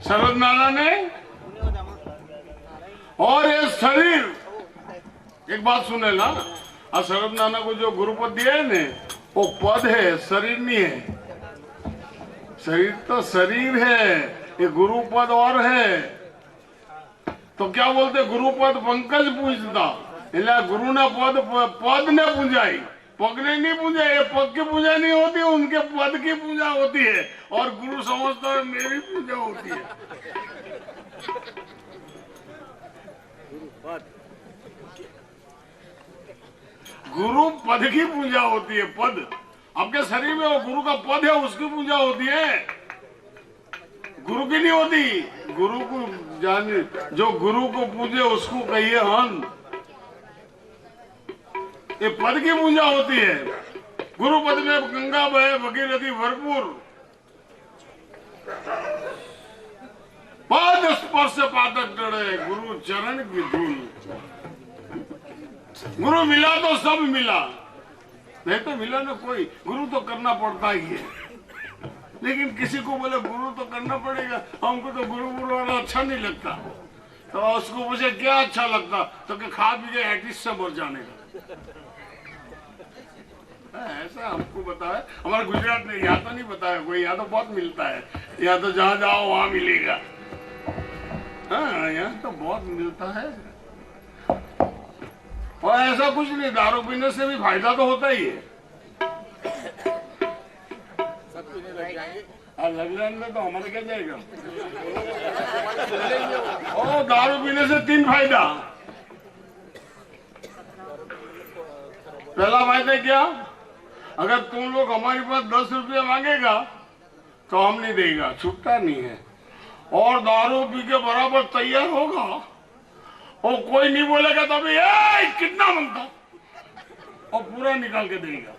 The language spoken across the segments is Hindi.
शरद नाना ने। और ये शरीर, एक बात सुने ना, शरद नाना को जो गुरुपद दिया है ने, वो पद है, शरीर नहीं है। शरीर तो शरीर है, ये गुरुपद और है। तो क्या बोलते, गुरुपद पंकज पूजता, એટલે गुरु ने पद ने पूजाई, पग ने नहीं पूजा। ये पग की पूजा नहीं होती, उनके पद की पूजा होती है। और गुरु समझता है मेरी पूजा होती है। गुरु पद की पूजा होती है। पद आपके शरीर में वो गुरु का पद है, उसकी पूजा होती है, गुरु की नहीं होती। गुरु को जाने, जो गुरु को पूजे उसको कहिए हन। ये पद की पूजा होती है। गुरु पद में गंगा बहे भगीरथी भरपूर, पद स्पर्श पातक डरे, गुरु चरण की धूल। गुरु मिला तो सब मिला, नहीं तो मिला ना कोई। गुरु तो करना पड़ता ही है, लेकिन किसी को बोले गुरु तो करना पड़ेगा, हमको तो गुरु वाला अच्छा नहीं लगता। तो उसको मुझे क्या अच्छा लगता, तो कि खा पी के एटिस से मर जाने का। ऐसा हमको बताया, हमारे गुजरात में। यहाँ तो नहीं बताया कोई, यहाँ तो बहुत मिलता है। यहाँ तो जहाँ जाओ वहाँ मिलेगा। हाँ, यहाँ तो बहुत मिलता है। और ऐसा कुछ नहीं, दारू पीने से भी फायदा तो होता ही है। लग जाएंगे तो हमारे क्या जाएगा। और दारू पीने से 3 फायदा। पहला फायदा क्या, अगर तुम लोग हमारे पास 10 रुपये मांगेगा तो हम नहीं देगा, छूटता नहीं है। और दारू पी के बराबर तैयार होगा और कोई नहीं बोलेगा तो अभी कितना मांगता, और पूरा निकाल के देगा।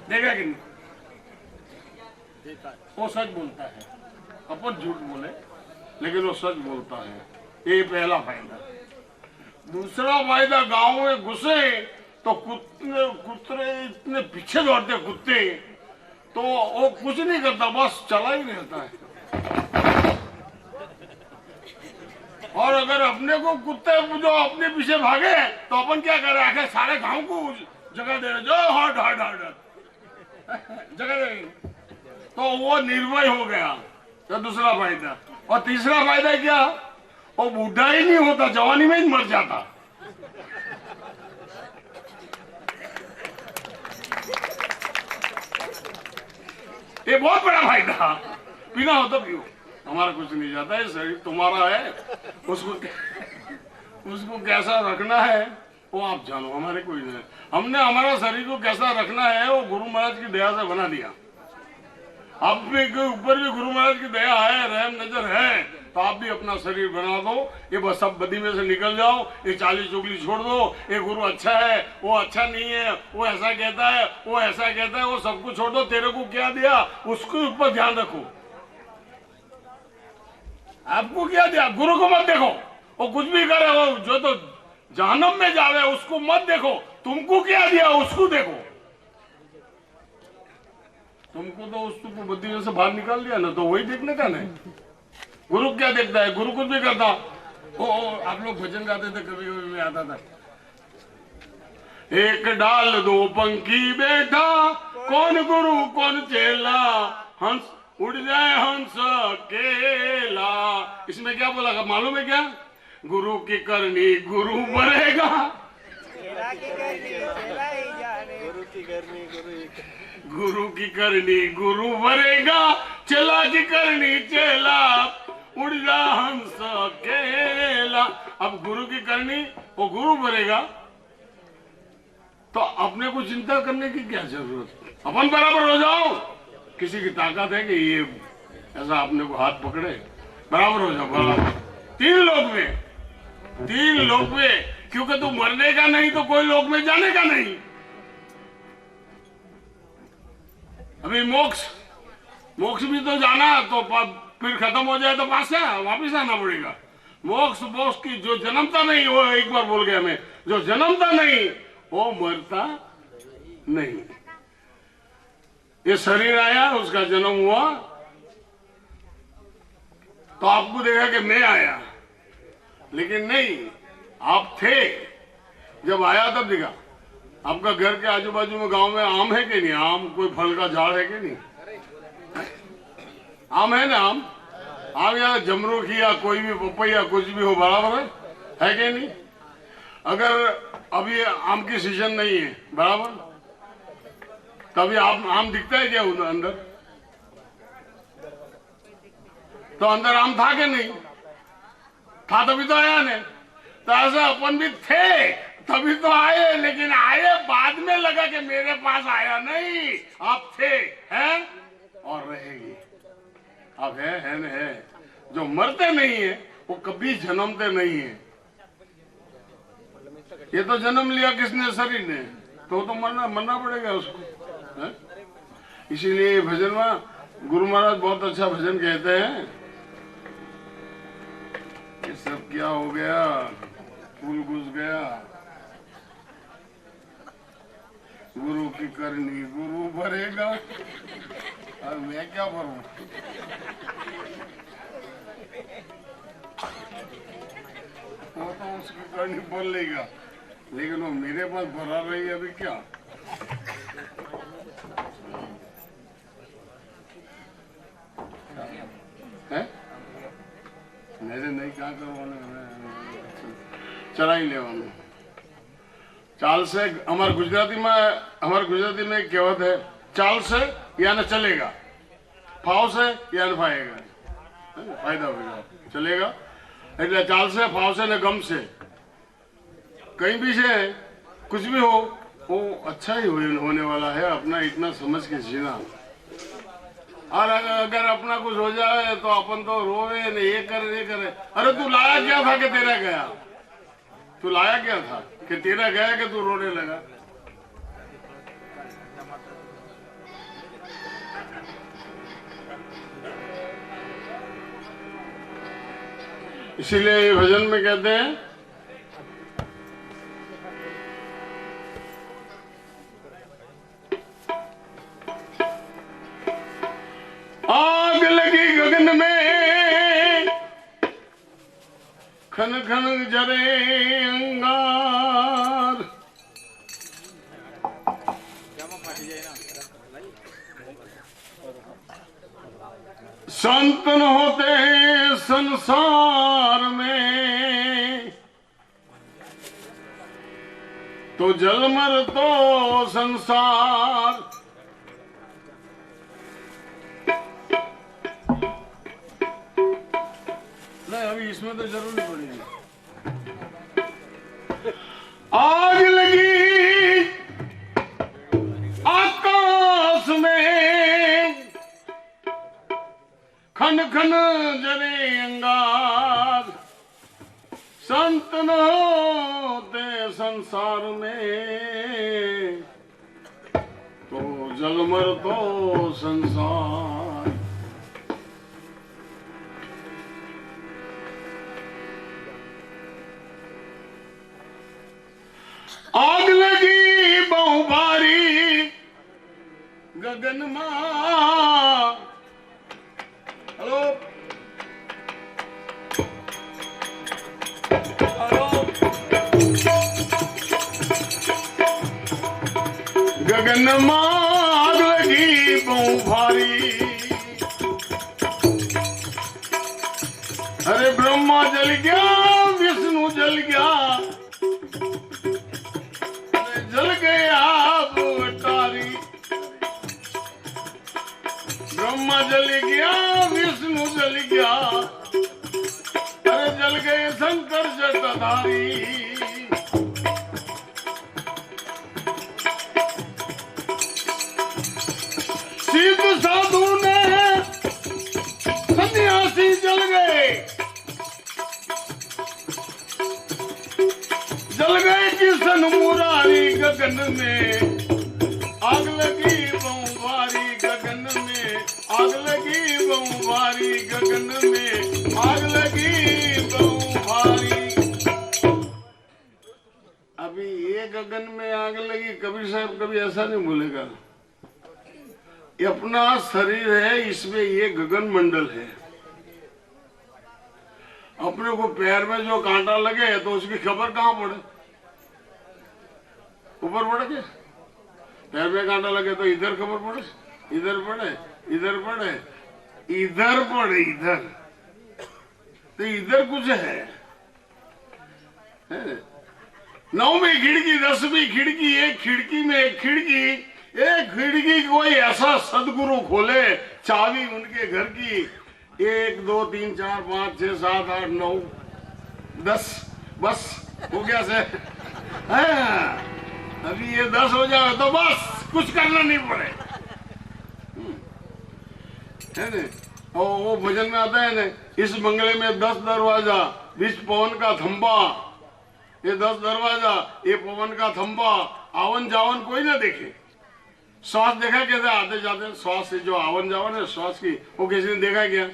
देगा कि नहीं? वो सच बोलता है, अपन झूठ बोले लेकिन वो सच बोलता है। ये पहला फायदा। दूसरा फायदा, गांव में घुसे तो कुत्ते इतने पीछे दौड़ते कुत्ते, तो वो कुछ नहीं करता, बस चला ही रहता है। और अगर अपने को कुत्ते जो अपने पीछे भागे तो अपन क्या करें, आखिर सारे गांव को जगह दे रहे, जो हट हट हट जगह दे, तो वो निर्भय हो गया। तो दूसरा फायदा। और तीसरा फायदा क्या, वो बूढ़ा ही नहीं होता, जवानी में ही मर जाता। ये बहुत बड़ा फायदा। पीना हो तो पियो, हमारा कुछ नहीं जाता है, शरीर तुम्हारा है, उसको कैसा रखना है वो आप जानो, हमारे कोई नहीं। हमने हमारा शरीर को कैसा रखना है वो गुरु महाराज की दया से बना दिया। आप भी ऊपर भी गुरु महाराज की दया है, रहम नजर है, तो आप भी अपना शरीर बना दो। ये बस सब बदी में से निकल जाओ, ये चाली चुगली छोड़ दो। ये गुरु अच्छा है, वो अच्छा नहीं है, वो ऐसा कहता है, वो ऐसा कहता है, वो सब कुछ छोड़ दो। तेरे को क्या दिया उसके ऊपर ध्यान रखो। आपको क्या दिया, गुरु को मत देखो, वो कुछ भी करे, वो जो तो जहन्नम में जावे उसको मत देखो। तुमको क्या दिया उसको देखो। तुमको तो उसको बुद्धि में से बाहर निकाल दिया ना, तो वही देखने का नहीं। गुरु क्या देखता है, गुरु कुछ भी करता। आप लोग भजन गाते थे, कभी कभी में आता था, एक डाल 2 पंखी बैठा, कौन गुरु कौन चेला, हंस उड़ जाए हंस केला। इसमें क्या बोला मालूम है क्या, गुरु की करनी गुरु भरेगा, गुरु की करनी गुरु भरेगा, चेला की करनी चेला, उड़ जा हंस केला। अब गुरु की करनी वो गुरु भरेगा, तो अपने को चिंता करने की क्या जरूरत, अपन बराबर हो जाओ। किसी की ताकत है कि ये ऐसा अपने को हाथ पकड़े, बराबर हो जाओ, बराबर। 3 लोग में, क्योंकि तू मरने का नहीं तो कोई लोग में जाने का नहीं। अभी मोक्ष भी तो जाना, तो फिर खत्म हो जाए तो वापिस आना पड़ेगा। मोक्ष की जो जन्मता नहीं, वो एक बार बोल गया मैं, जो जन्मता नहीं वो मरता नहीं। ये शरीर आया, उसका जन्म हुआ, तो आपको देखा कि मैं आया, लेकिन नहीं, आप थे। जब आया तब दिखा। आपका घर के आजू बाजू में गांव में आम है कि नहीं? आम कोई फल का झाड़ है कि नहीं? आम है ना? आम या जमरूख या कोई भी पपैया कुछ भी हो, बराबर है कि नहीं? अगर अभी आम की सीजन नहीं है, बराबर, तभी आम दिखता है क्या अंदर? तो अंदर आम था कि नहीं था? तभी तो आया नहीं। तो ऐसा अपन भी थे तभी तो आए, लेकिन आए बाद में लगा कि मेरे पास आया नहीं। आप थे, हैं और रहेगी। आप है। जो मरते नहीं है वो कभी जन्मते नहीं है। ये तो जन्म लिया किसने? शरीर ने, तो मरना पड़ेगा उसको, है? इसीलिए भजन में गुरु महाराज बहुत अच्छा भजन कहते हैं। ये सब क्या हो गया? फूल घुस गया। गुरु की करनी गुरु भरेगा, और मैं क्या भरूं? वो तो उसकी करनी बोल लेगा, लेकिन वो मेरे पास भरा रही है अभी क्या? है मेरे नहीं क्या करवाने, चलाई लेवानो। चाल से हमारे गुजराती में एक कहावत है, चाल से या न चलेगा, फाव से या न फाएगा, फायदा होगा, चलेगा। એટલે ચાલ से, फाव से न गम से, कहीं भी से कुछ भी हो वो अच्छा ही होने वाला है। अपना इतना समझ के जीना। और अगर अपना कुछ हो जाए तो अपन तो रोवे न, ये करे। अरे तू लाया क्या था कि तेरा गया? तू लाया क्या था कि तेरा गया कि तू रोने लगा? इसीलिए भजन में कहते हैं, आग लगी गगन में खन खन जरे अंगार, संत न होते संसार में, तो जलमर तो संसार। नहीं, अभी इसमें तो जरूर नहीं पड़ेगी। आग लगी आकाश में खन खन जरे अंगार, संत न होते संसार में, तो जलमर तो संसार। आग लगी बहु भारी गगन मां। हेलो गगन मां आग लगी बहु भारी। अरे ब्रह्मा जल गया, विष्णु जल गया, जल गया अवतारी। ब्रह्मा जल गया, विष्णु जल गया, अरे जल गए शंकर जटाधारी। सिद्ध साधु ने सन्यासी जल गए, जल गए किशन मुरारी गगन में। आग लगी बहु भारी गगन में, आग लगी बहु भारी गगन में, आग लगी बहु भारी। अभी ये गगन में आग लगी, कबीर साहब कभी ऐसा नहीं बोलेगा। ये अपना शरीर है, इसमें ये गगन मंडल है। अपने को पैर में जो कांटा लगे तो उसकी खबर कहाँ पड़े? ऊपर पड़े क्या? पैर में कांटा लगे तो इधर खबर पड़े, इधर पड़े, इधर पड़े, इधर पड़े, इधर तो इधर कुछ है? 9वीं खिड़की, 10वीं खिड़की, एक खिड़की में एक खिड़की, एक खिड़की कोई ऐसा सदगुरु खोले, चाबी उनके घर की 1 2 3 4 5 6 7 8 9 10, बस हो गया से। अभी ये 10 हो जाए तो बस कुछ करना नहीं पड़े, है ना? और वो भजन में आता है ना, इस बंगले में 10 दरवाजा, बीच पवन का थंबा, ये 10 दरवाजा, ये पवन का थंबा, आवन जावन कोई ना देखे। श्वास देखा कैसे आते जाते, श्वास से जो आवन जावन है श्वास की, वो किसी ने देखा क्या?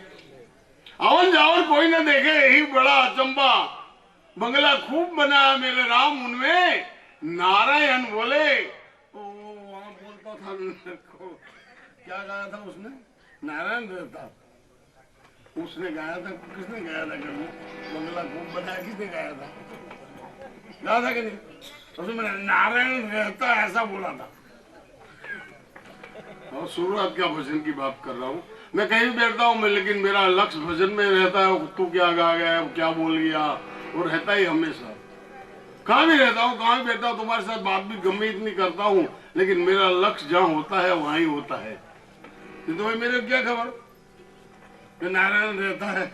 आवन जावन कोई ना देखे, यही बड़ा अचंबा, बंगला खूब बना मेरे राम उनमें नारायण बोले। वहां बोलता था, क्या गाया था उसने? नारायण रहता, उसने गाया था, किसने गाया था? कभी बंगला खूब बना किसने गाया था? गाया था कि नहीं? उसमें नारायण रहता ऐसा बोला था। और शुरुआत क्या भजन की बात कर रहा हूँ मैं, कहीं भी बैठता हूँ मैं, लेकिन मेरा लक्ष्य भजन में रहता है। तू क्या गा गया, क्या बोल गया, वो रहता ही हमेशा। कहाँ भी रहता हूँ, कहाँ भी बैठता हूँ, तुम्हारे साथ बात भी गम्मे इतनी करता हूँ, लेकिन मेरा लक्ष्य जहाँ होता है वहां ही होता है। तो भाई मेरे क्या खबर कि नारायण रहता है?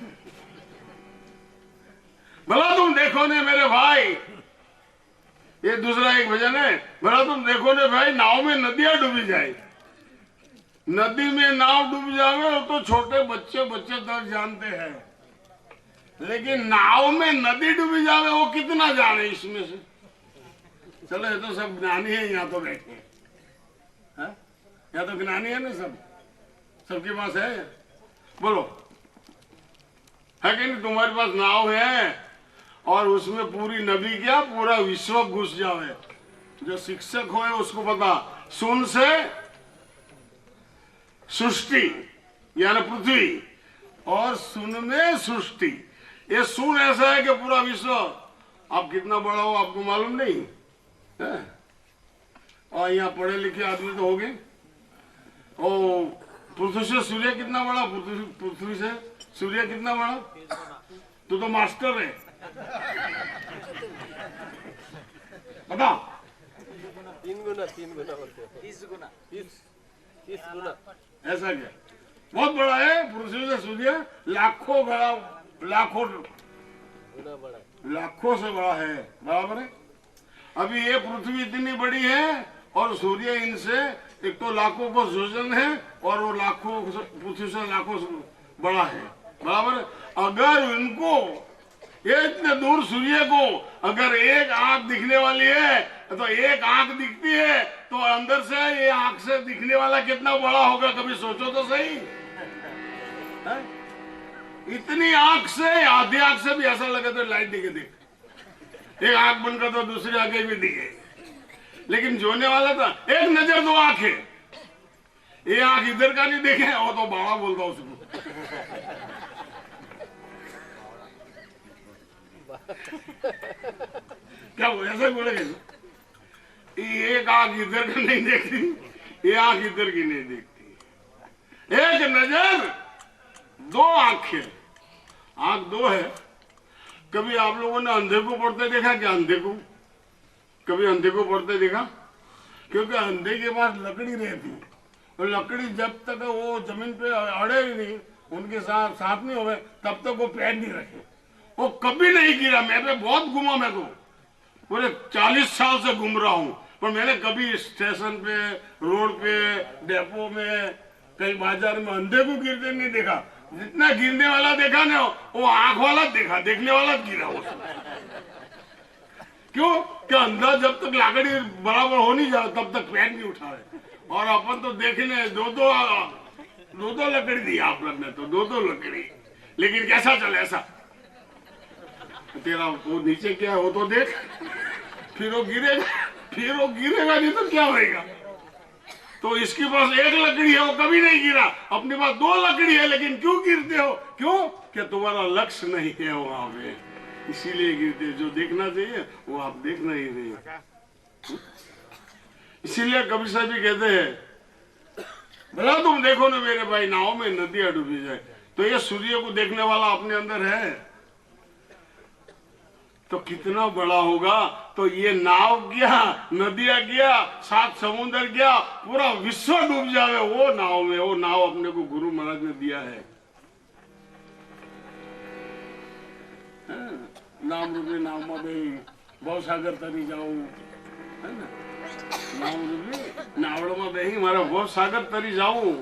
भला तुम देखो ने मेरे भाई, ये दूसरा एक भजन है, भला तुम देखो ने भाई, नाव में नदियां डूबी जाए, नदी में नाव डूब जावे तो छोटे बच्चे तक जानते हैं, लेकिन नाव में नदी डूबी जावे वो कितना जाने इसमें से? चलो ये तो सब ज्ञानी है, यहाँ तो बैठे हैं, यहाँ तो ज्ञानी है ना, सब सबके पास है। बोलो है कि नहीं? तुम्हारे पास नाव है और उसमें पूरी नदी क्या पूरा विश्व घुस जावे। जो शिक्षक हो उसको पता, सुन से सृष्टि यानी पृथ्वी, और सुन में सृष्टि। ये सुन ऐसा है कि पूरा विश्व, आप कितना बड़ा हो आपको मालूम नहीं है? और यहाँ पढ़े लिखे आदमी तो हो गए। ओ पृथ्वी से सूर्य कितना बड़ा, पृथ्वी से सूर्य कितना बड़ा? तो मास्टर है, बता। 3 गुना 30 गुना 30 गुना ऐसा क्या? बहुत बड़ा है पृथ्वी से सूर्य, लाखों बड़ा, लाखों गुना बड़ा, लाखों से बड़ा है, बराबर है। अभी ये पृथ्वी इतनी बड़ी है और सूर्य इनसे एक तो लाखों को योजन है, और वो लाखों पृथ्वी से लाखों बड़ा है, बराबर। अगर इनको ये इतने दूर सूर्य को अगर एक आंख दिखने वाली है तो एक आंख दिखती है, तो अंदर से ये आंख से दिखने वाला कितना बड़ा होगा, कभी सोचो तो सही है? इतनी आंख से, आधी आंख से भी ऐसा लगे तो लाइट दिखे, देख एक आंख बंद कर तो दूसरी आंखें भी दिखे, लेकिन जोने वाला था एक नजर 2 आंख है, ये आंख इधर का नहीं देखे, वो तो बाड़ा बोलता उसको। क्या ऐसा बोलेगा? एक आंख इधर की नहीं देखती, ये आंख इधर की नहीं देखती। एक नजर 2 आंखें, आंख 2 है। कभी आप लोगों ने अंधे को पढ़ते देखा क्या? अंधे को कभी अंधे को पढ़ते देखा? क्योंकि अंधे के पास लकड़ी रहती, और लकड़ी जब तक वो जमीन पे अड़े नहीं, उनके साथ नहीं होवे, तब तक वो पैर नहीं रखे, वो कभी नहीं गिरा। मैं पे बहुत घूमा, मैं तो पूरे 40 साल से घूम रहा हूँ, पर मैंने कभी स्टेशन पे, रोड पे, डेपो में, कहीं बाजार में अंधे को गिरते नहीं देखा। जितना गिरने वाला देखा ना, वो आंख वाला देखा, देखने वाला गिरा उसमें। क्यों? क्या अंधा जब तक लाकड़ी बराबर हो नहीं जाए तब तक पैर नहीं उठाए, और अपन तो देखने दो दो लकड़ी दी आप लोग ने, तो 2 लकड़ी, लेकिन कैसा चले ऐसा? तेरा वो नीचे क्या है वो तो देख, फिर वो गिरेगा नहीं तो क्या होगा? तो इसके पास एक लकड़ी है, वो कभी नहीं गिरा। अपने पास 2 लकड़ी है, लेकिन क्यों गिरते हो? क्यों? कि तुम्हारा लक्ष्य नहीं है वहां पे, इसीलिए गिरते। जो देखना चाहिए वो आप देख नहीं रहे। इसीलिए कबीर साहब भी कहते हैं, भला तुम देखो ना मेरे भाई, नाव में नदियां डूबी जाए, तो ये सूर्य को देखने वाला अपने अंदर है तो कितना बड़ा होगा। तो ये नाव गया, नदियां गया, 7 समुद्र गया, पूरा विश्व डूब जावे वो नाव में। वो नाव अपने को गुरु महाराज ने दिया है। नाम रूपी नाव में भाई बहुत सागर तरी जाऊ, है ना? नाम रूपी नावड़ में भाई मारा बहुत सागर तरी जाऊ।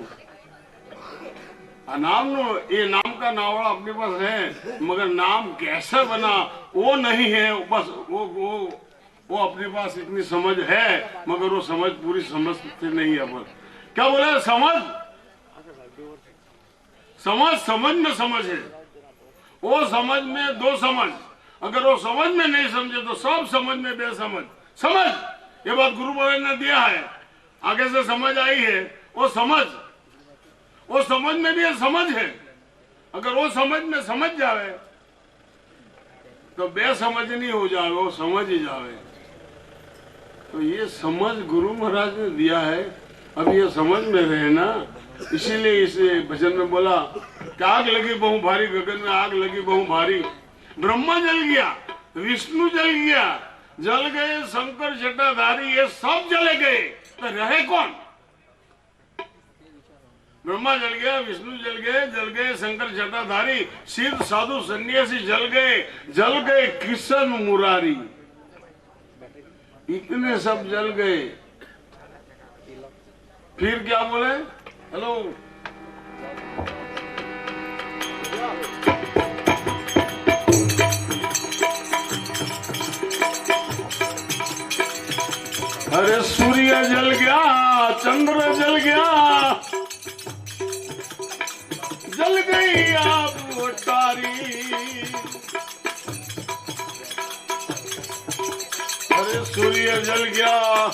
नाम नो ये नाम का नावड़ा अपने पास है, मगर नाम कैसे बना वो नहीं है। बस वो अपने पास इतनी समझ है, मगर वो समझ पूरी समझ से नहीं है। बस क्या बोले? समझ में समझ है। वो समझ में 2 समझ। अगर वो समझ में नहीं समझे तो सब समझ में बेसमझ। समझ, ये बात गुरु महाराज ने दिया है, आगे से समझ आई है। वो समझ में भी समझ है। अगर वो समझ में समझ जावे तो बेसमझ नहीं हो जावे, वो समझ ही जावे। तो ये समझ गुरु महाराज ने दिया है। अब ये समझ में रहे ना, इसीलिए इस भजन में बोला कि आग लगी बहु भारी, गगन में आग लगी बहु भारी। ब्रह्मा जल गया, विष्णु जल गया, जल गए शंकर जटाधारी, ये सब जले गए, तो रहे कौन? ब्रह्मा जल गया, विष्णु जल गए शंकर जटाधारी, सिद्ध साधु सन्यासी जल गए कृष्ण मुरारी, इतने सब जल गए। फिर क्या बोले? हेलो, अरे सूर्य जल गया, चंद्र जल गया, जल गई आप तारी। अरे सूर्य जल गया,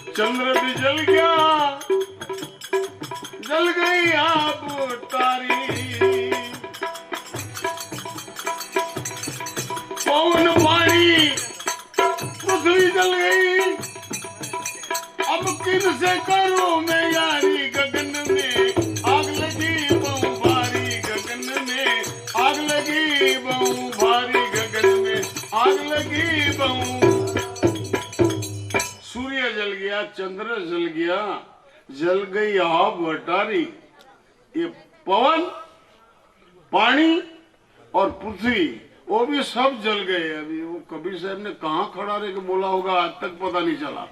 चंद्र भी जल गया, जल गई आप तारी। पवन पानी पृथ्वी जल गई, अब किन से करूं मैं यारी? गगन में आग लगी बहु भारी, गगन में आग लगी बहु भारी, गगन में आग लगी बहु। सूर्य जल गया, चंद्र जल गया, जल गई आग अटारी। ये पवन, पानी और पृथ्वी वो भी सब जल गए। अभी वो कबीर साहब ने कहाँ खड़ा रह के बोला होगा, आज तक पता नहीं चला।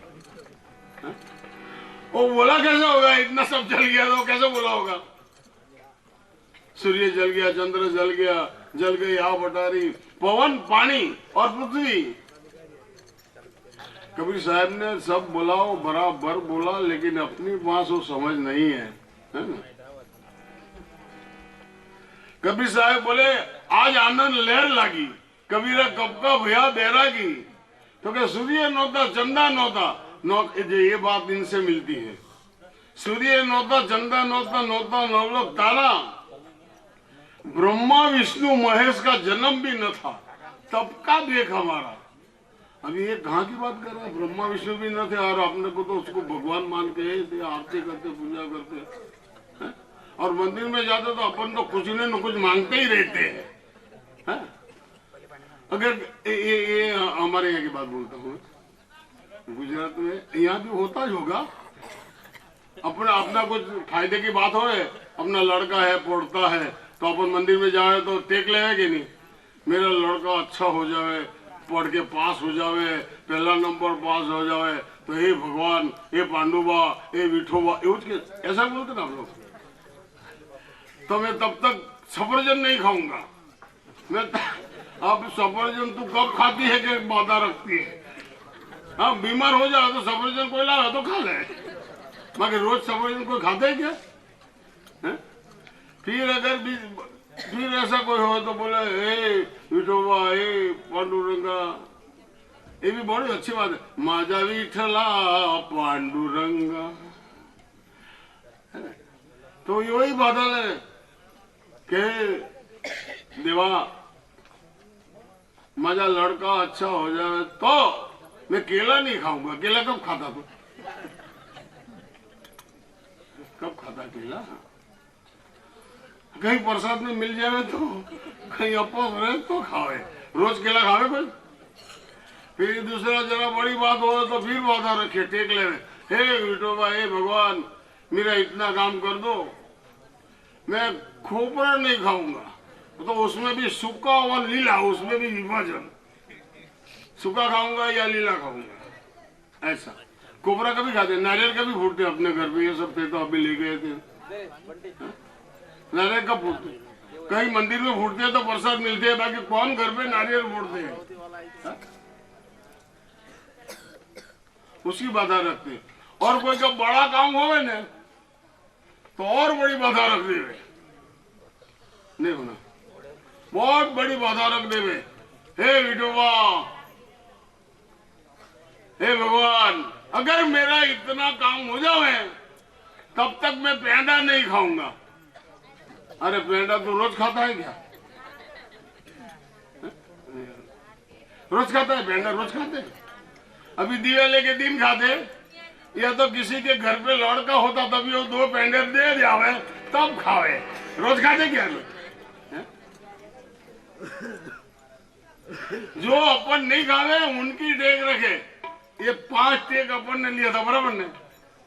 वो बोला कैसे होगा? इतना सब जल गया तो कैसे बोला होगा? सूर्य जल गया, चंद्र जल गया, जल गई आग अटारी, पवन, पानी और पृथ्वी। कबीर साहब ने सब बोला, वो बराबर बोला, लेकिन अपनी पास वो समझ नहीं है ना? कबीर साहब बोले आज आनंद लहर लागी, कबीरा कब का भया बैरागी। तो क्या सूर्य नौता चंदा नौता, ये बात इनसे मिलती है। सूर्य नौता चंदा नौता, नौता नवलभ तारा। ब्रह्मा विष्णु महेश का जन्म भी न था, तब का देख हमारा। अभी ये कहाँ की बात कर रहा है? ब्रह्मा विष्णु भी न थे और अपने को तो उसको भगवान मान के आरती करते, पूजा करते है? और मंदिर में जाते तो अपन तो कुछ न कुछ मांगते ही रहते हैं। अगर ये हमारे यहाँ की बात बोलता हूँ, गुजरात में यहाँ भी होता ही होगा। अपना कुछ फायदे की बात हो, अपना लड़का है पढ़ता है तो अपन मंदिर में जाए तो टेक लेगा कि नहीं? मेरा लड़का अच्छा हो जाए, पढ़ के पास हो जाए, पहला नंबर पास हो जाए, तो हे भगवान, हे पांडुबा, हे विठोबा, ऐसा बोलते ना हम लोग। तो मैं तब तक सफरजन नहीं खाऊंगा। मैं अब सफरजन तू कब खाती है कि बाधा रखती है? हाँ, बीमार हो जाए तो सफरजन कोई लाया तो खा ले, मगर रोज सफरजन कोई खाता है क्या? है? फिर अगर फिर ऐसा कोई हो तो बोले हे विठोबा, हे पांडुरंगा। ये भी बड़ी अच्छी बात है, माझा विठला पांडुरंगा। तो यही बादल है कि देवा मजा लड़का अच्छा हो जाए तो मैं केला नहीं खाऊंगा। केला कब खाता तू? कब खाता केला? कहीं प्रसाद में मिल जाए तो, कहीं अपोस रहे तो खावे। रोज केला खावे कोई? फिर दूसरा जरा बड़ी बात हो तो फिर वादा रखे, टेक ले, हे विठोबा, हे भगवान, मेरा इतना काम कर दो, मैं खोपरा नहीं खाऊंगा। तो उसमें भी सूखा और लीला, उसमें भी विभाजन, सूखा खाऊंगा या लीला खाऊंगा, ऐसा। खोपरा कभी खाते, नारियल कभी फूटते अपने घर पे, ये सब थे तो अभी ले गए थे। नारियल कब फूटते? कहीं मंदिर में फूटते हैं तो प्रसाद मिलते हैं, बाकी कौन घर पे नारियल फूटते हैं? उसकी बाधा रखते। और कोई का बड़ा काम हो ना तो और बड़ी बाधा रख देवे, नहीं होना, बहुत बड़ी बाधा रख देवे। हे विठोबा, हे भगवान, अगर मेरा इतना काम हो जाए तब तक मैं पेंडा नहीं खाऊंगा। अरे पेंडा तो रोज खाता है क्या? रोज खाता है पेंडा? रोज खाते हैं? अभी दिवाली के दिन खाते, या तो किसी के घर पे लड़का होता तभी वो 2 पेंडे दे जावे तब खावे। रोज खाते क्या लोग? जो अपन नहीं खावे उनकी टेक रखे। ये 5 टेक अपन ने लिया था, बराबर ने?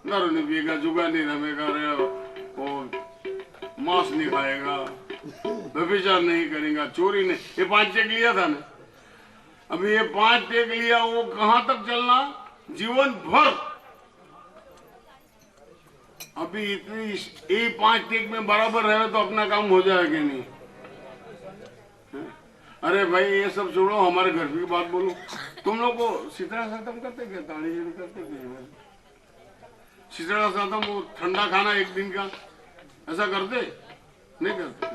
दारू नहीं पिएगा, जुआ नहीं रमेगा, वो मांस नहीं खाएगा, व्यभिचार नहीं करेगा, चोरी नहीं, ये 5 टेक लिया था ना। अभी ये 5 टेक लिया, वो कहां तक चलना? जीवन भर। अभी इतनी ये 5 टेक में बराबर रहे तो अपना काम हो जाएगा नहीं? अरे भाई ये सब छोड़ो, हमारे घर की बात बोलो। तुम लोग को शीतला सातम करते क्या? ताली करते क्या? शीतला सातम वो ठंडा खाना 1 दिन का, ऐसा करते नहीं? करते।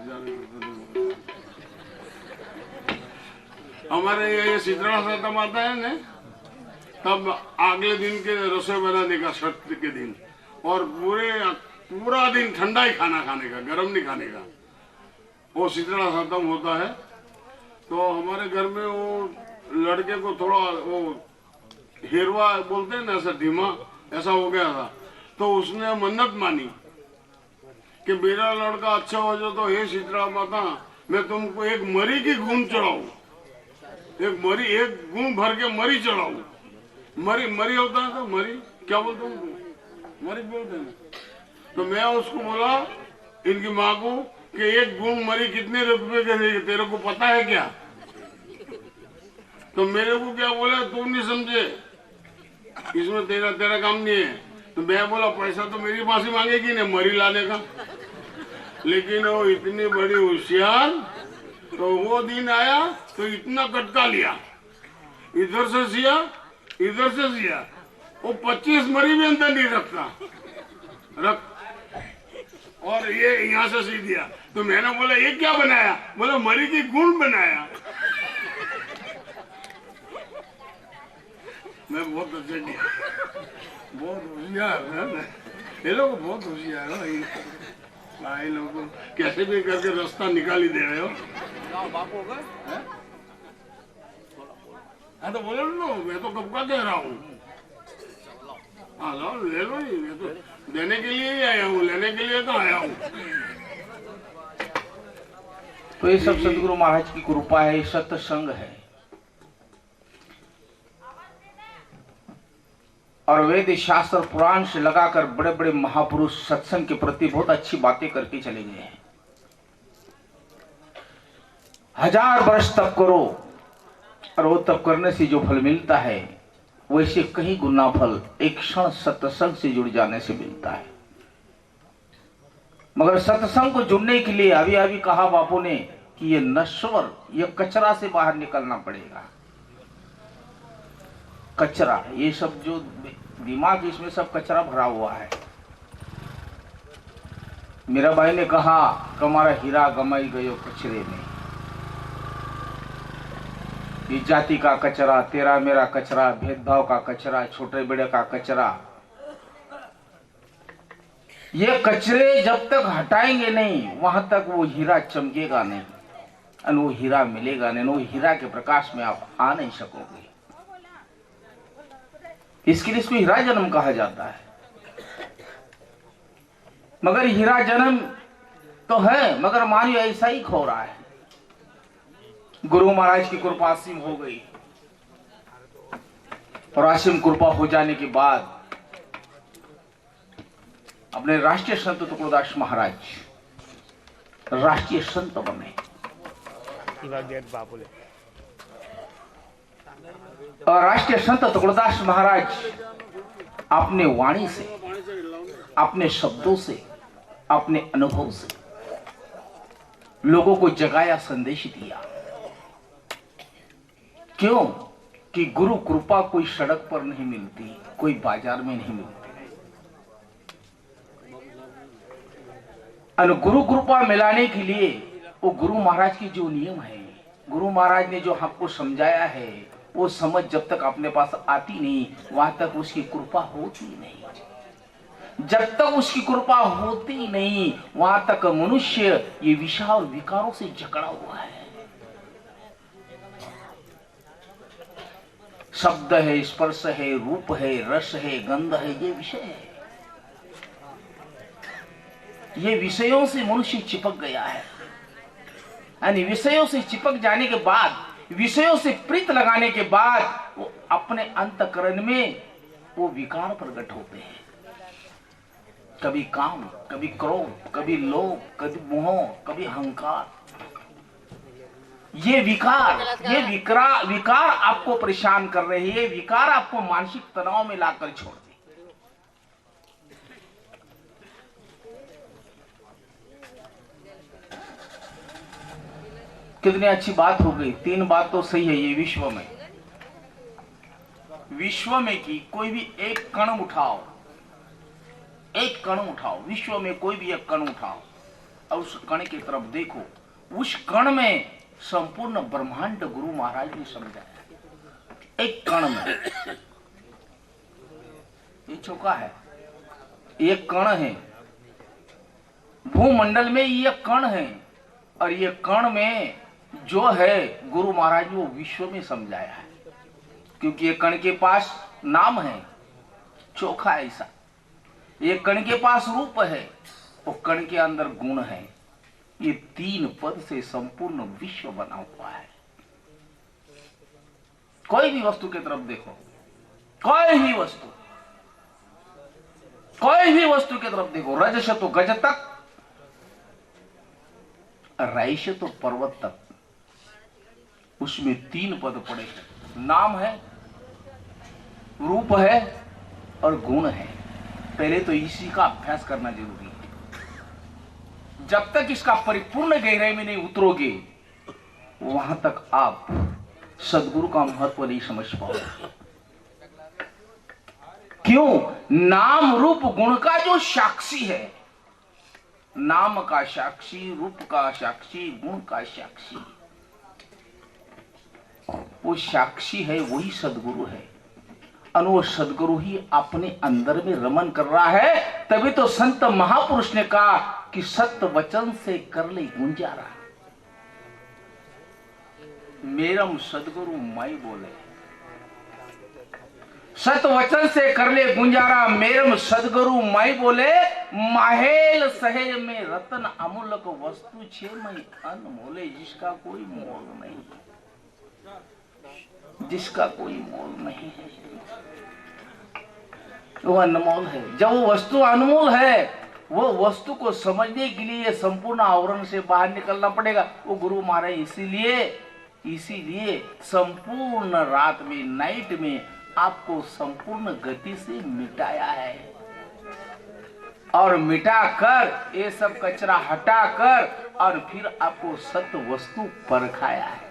हमारे ये शीतला सातम आता है ना, तब अगले दिन के रसोई बनाने का, छठ के दिन, और पूरा दिन ठंडा ही खाना खाने का, गर्म नहीं खाने का। वो शीतला सातम होता है। तो हमारे घर में वो लड़के को थोड़ा वो हेरवा बोलते हैं ना, ऐसा धीमा ऐसा हो गया था। तो उसने मन्नत मानी कि मेरा लड़का अच्छा हो जाए तो हे शीतला माता, मैं तुमको एक मरी की गुण चढ़ाऊ, एक गुण भर के मरी चढ़ाऊ। मरी होता है तो मरी क्या बोलते हैं? मरी बोलते हैं। तो मैं उसको बोला, इनकी माँ को, कि 1 गुण मरी कितने रुपए के देगी, तेरे को पता है क्या? तो मेरे को क्या बोला, तू नहीं समझे, इसमें तेरा काम नहीं है। तो मैं बोला, पैसा तो मेरी पास ही मांगेगी ना मरी लाने का। लेकिन वो इतनी बड़ी होशियार, तो वो दिन आया तो इतना कटका लिया, इधर से सिया, इधर से सिया। वो 25 मरी भी अंदर नहीं रख, और ये यहाँ से सी दिया। तो मैंने बोला, ये क्या बनाया? बोला, मरी की गुण बनाया। मैं बहुत अच्छे किया, बहुत होशियार है ये लोग, बहुत होशियार है भाई लोग, कैसे भी करके रास्ता निकाल ही दे रहे हो। हाँ तो बोलो लो, मैं तो कब का दे रहा हूँ। हाँ लो, ले लो ही, मैं तो देने के लिए ही आया हूँ, लेने के लिए तो आया हूँ। तो ये सब सदगुरु महाराज की कृपा है, सत्संग है। और वेद शास्त्र पुराण से लगाकर बड़े बड़े महापुरुष सत्संग के प्रति बहुत अच्छी बातें करके चले गए हैं। 1000 वर्ष तप करो और वो तप करने से जो फल मिलता है वैसे कहीं गुना फल एक क्षण सत्संग से जुड़ जाने से मिलता है। मगर सत्संग को जुड़ने के लिए अभी अभी कहा बापू ने कि ये नश्वर, ये कचरा से बाहर निकलना पड़ेगा। कचरा, ये सब जो दिमाग, इसमें सब कचरा भरा हुआ है। मेरा भाई ने कहा कि हमारा हीरा गमाई गयो कचरे में। ये जाति का कचरा, तेरा मेरा कचरा, भेदभाव का कचरा, छोटे बड़े का कचरा, ये कचरे जब तक हटाएंगे नहीं वहां तक वो हीरा चमकेगा नहीं और वो हीरा मिलेगा नहीं। वो हीरा के प्रकाश में आप आ नहीं सकोगे। इसके लिए इसको हीरा जन्म कहा जाता है। मगर हीरा जन्म तो है, मगर मानिए ऐसा ही खो रहा है। गुरु महाराज की कृपा असीम हो गई और असीम कृपा हो जाने के बाद अपने राष्ट्रीय संत तुकडोदास महाराज राष्ट्रीय संत बने। और राष्ट्रीय संत तुकडोदास महाराज अपने वाणी से, अपने शब्दों से, अपने अनुभव से लोगों को जगाया, संदेश दिया। क्यों? कि गुरु कृपा कोई सड़क पर नहीं मिलती, कोई बाजार में नहीं मिलती। और गुरु कृपा मिलाने के लिए वो गुरु महाराज की जो नियम है, गुरु महाराज ने जो हमको समझाया है, वो समझ जब तक अपने पास आती नहीं वहां तक उसकी कृपा होती नहीं। जब तक उसकी कृपा होती नहीं वहां तक मनुष्य ये विषय और विकारों से जकड़ा हुआ है। शब्द है, स्पर्श है, रूप है, रस है, गंध है, ये विषय है। ये विषयों से मनुष्य चिपक गया है। यानी विषयों से चिपक जाने के बाद, विषयों से प्रीत लगाने के बाद वो अपने अंतःकरण में वो विकार प्रकट होते हैं। कभी काम, कभी क्रोध, कभी लोभ, कभी मोह, कभी अहंकार। ये विकार आपको परेशान कर रहे हैं। विकार आपको मानसिक तनाव में लाकर छोड़ दे। कितनी अच्छी बात हो गई। 3 बात तो सही है। ये विश्व में की कोई भी एक कण उठाओ, एक कण उठाओ, विश्व में कोई भी एक कण उठाओ और उस कण की तरफ देखो। उस कण में संपूर्ण ब्रह्मांड गुरु महाराज ने समझाया। एक कण में ये चौका है, एक कण है। भूमंडल में ये कण है और ये कण में जो है गुरु महाराज ने वो विश्व में समझाया है। क्योंकि ये कण के पास नाम है, चोखा ऐसा। ये कण के पास रूप है, वो कण के अंदर गुण है। ये 3 पद से संपूर्ण विश्व बना हुआ है। कोई भी वस्तु की तरफ देखो, कोई भी वस्तु की तरफ देखो, रज से तो गज तक, राई से तो पर्वत तक, उसमें 3 पद पड़े हैं। नाम है, रूप है और गुण है। पहले तो इसी का अभ्यास करना जरूरी है। जब तक इसका परिपूर्ण गहराई में नहीं उतरोगे वहां तक आप सदगुरु का महत्व नहीं समझ पाओगे। क्यों? नाम रूप गुण का जो साक्षी है, नाम का साक्षी, रूप का साक्षी, गुण का साक्षी, वो साक्षी है, वही सदगुरु है। और वो सदगुरु ही अपने अंदर में रमन कर रहा है। तभी तो संत महापुरुष ने कहा कि सत्य वचन से कर ले गुंजारा, मेरम सदगुरु माई बोले। सत्य वचन से कर ले गुंजारा, मेरम सदगुरु माई बोले। माहेल शहर में रतन अमूल्य वस्तु छे मई अनमोले, जिसका कोई मोल नहीं, जिसका कोई मोल नहीं है, वो अनमोल है। जब वो वस्तु अनमोल है, वो वस्तु को समझने के लिए संपूर्ण आवरण से बाहर निकलना पड़ेगा। वो गुरु महाराज इसीलिए संपूर्ण रात में, नाइट में आपको संपूर्ण गति से मिटाया है और मिटाकर ये सब कचरा हटाकर और फिर आपको सत्य वस्तु परखाया है।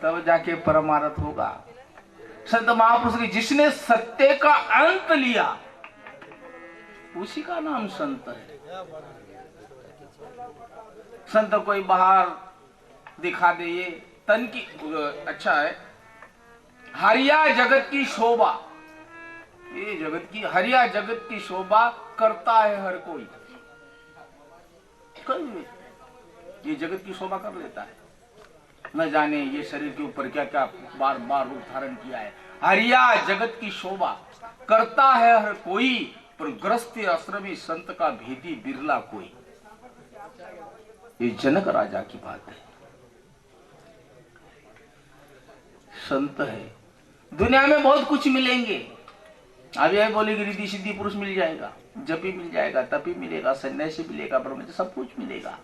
तब जाके परमार्थ होगा। संत महापुरुष की जिसने सत्य का अंत लिया उसी का नाम संत है। संत कोई बाहर दिखा दे, ये तन की अच्छा है। हरिया जगत की शोभा, ये जगत की हरिया जगत की शोभा करता है हर कोई। ये जगत की शोभा कर लेता है, न जाने ये शरीर के ऊपर क्या क्या बार बार रूप धारण किया है। हरिया जगत की शोभा करता है हर कोई, पर ग्रस्त आश्रमी संत का भेदी बिरला कोई। ये जनक राजा की बात है। संत है, दुनिया में बहुत कुछ मिलेंगे। अभी यही बोलेगी रिद्धि सिद्धि पुरुष मिल जाएगा, जपी मिल जाएगा, तपी मिलेगा, सन्यासी मिलेगा, ब्रह्मचारी सब कुछ मिलेगा,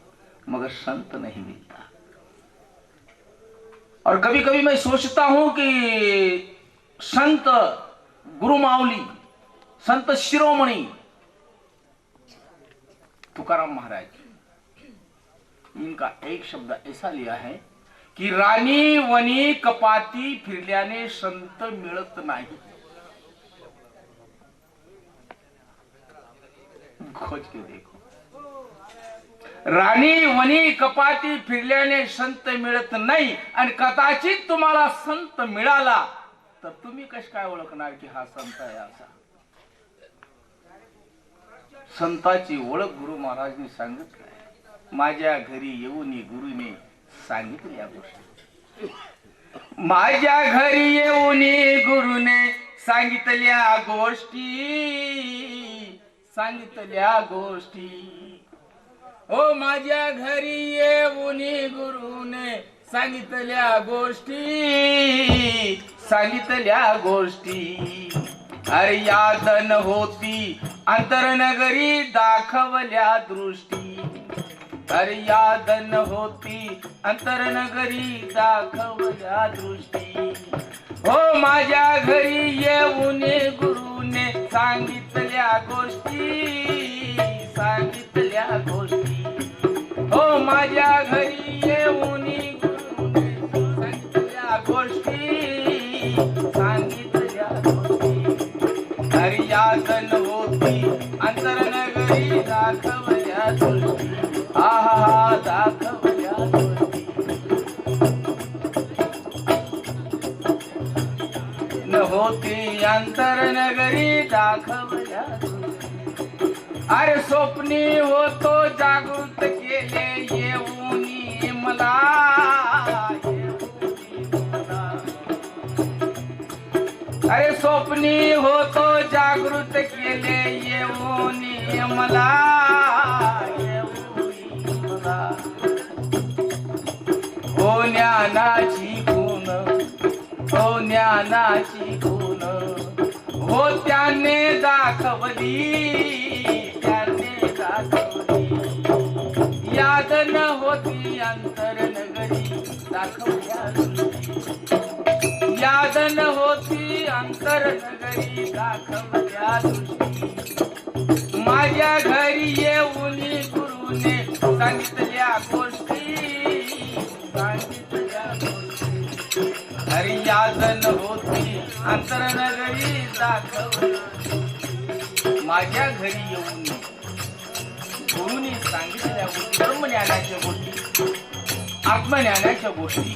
मगर संत नहीं मिलता। और कभी कभी मैं सोचता हूं कि संत गुरु माऊली, संत शिरोमणि तुकाराम महाराज, इनका एक शब्द ऐसा लिया है की राणी वनी कपाती फिरल्याने संत मिळत नाही। खोज के देखो, राणी वनी कपाती फिरल्याने संत मिळत नाही, आणि कदाचित तुम्हाला संत मिळाला तर तुम्ही कश काय ओळखणार की हा संत आहे असा। संताची ओळख गुरु महाराजांनी सांगितलं आहे। माझ्या घरी येऊन गुरुने सांगितल्या गोष्टी, माझ्या घरी येऊन गुरुने सांगितल्या गोष्टी, सांगितल्या गोष्टी। ओ माझ्या घरी येऊन गुरुने सांगितल्या गोष्टी, सांगितल्या गोष्टी। अरे याद न होती अंतरनगरी दाखवल्या दृष्टी, अरे याद न होती अंतरनगरी दाखवल्या दृष्टी। हो माझ्या घरी येऊन गुरुने सांगितल्या गोष्टी, सांगितल्या गोष्टी। हो माझ्या घरी येऊन गुरुने सांगितल्या गोष्टी, सांगितल्या गोष्टी। अरे याद न होती अंतरनगरी दाखवल्या दृष्टी, आहा दाखवल्या दृष्टी। न होती अंतरनगरी दाखवल्या दृष्टी। अरे स्वप्नी होतो जागृत केले येऊनी मला, येऊनी मला। अरे स्वप्नी होतो जागृत केले येऊनी मला, येऊनी मला। हो ज्ञानाची गुण, हो ज्ञानाची गुण, हो त्याने दाखवली, त्याने दाखवली। याद न होती अंतरनगरी दाखवल्या दृष्टी, याद न होती अंतरनगरी दाखवल्या दृष्टी। माझ्या घरी येऊन गुरुने सांगितल्या गोष्टी, सांगितल्या गोष्टी। अरे याद न होती अंतरनगरी दाखवल्या। माझ्या घरी येऊन गुरुने सांगितल्या गोष्टी, ब्रह्मज्ञानाच्या गोष्टी, आत्मज्ञानाच्या गोष्टी,